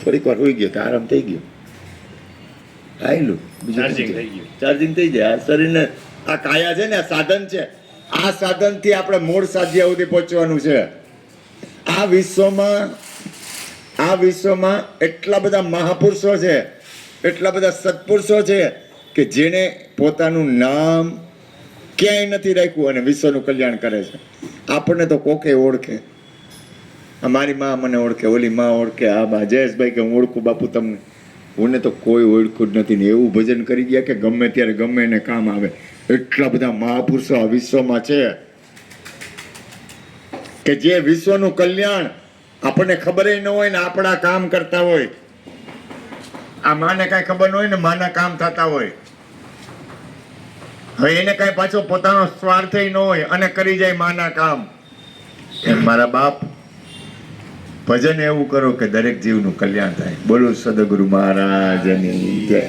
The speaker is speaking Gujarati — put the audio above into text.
થોડીક વાર હોઈ ગયો તો આરામ થઈ ગયો, આયલું ચાર્જિંગ થઈ જાય. આ શરીરને આ કાયા છે ને, આ સાધન છે. આ સાધનથી આપણે મૂળ સાધ્ય સુધી પહોંચવાનું છે. આ વિશ્વમાં એટલા બધા મહાપુરુષો છે, એટલા બધા સત્પુરુષો છે કે જેણે પોતાનું નામ ક્યાંય નથી રાખ્યું અને વિશ્વનું કલ્યાણ કરે છે. આપણને તો કોકે ઓળખે, મારી માં મને ઓળખે, ઓલી માં ઓળખે, આ બા જયેશભાઈ કે હું ઓળખું બાપુ તમને, મને તો કોઈ ઓળખું જ નથી ને એવું ભજન કરી ગયા કે ગમે ત્યારે ગમે એને કામ આવે. એટલા બધા મહાપુરુષો આ વિશ્વમાં છે કે જે વિશ્વનું કલ્યાણ આપણને ખબર ન હોય ને આપણા કામ કરતા હોય. આ માને કાંઈ ખબર ન હોય ને માના કામ થતા હોય. હવે એને કાંઈ પાછો પોતાનો સ્વાર્થ ન હોય અને કરી જાય માના કામ. એમ મારા બાપ ભજન એવું કરો કે દરેક જીવનું કલ્યાણ થાય. બોલો સદગુરુ મહારાજની જય.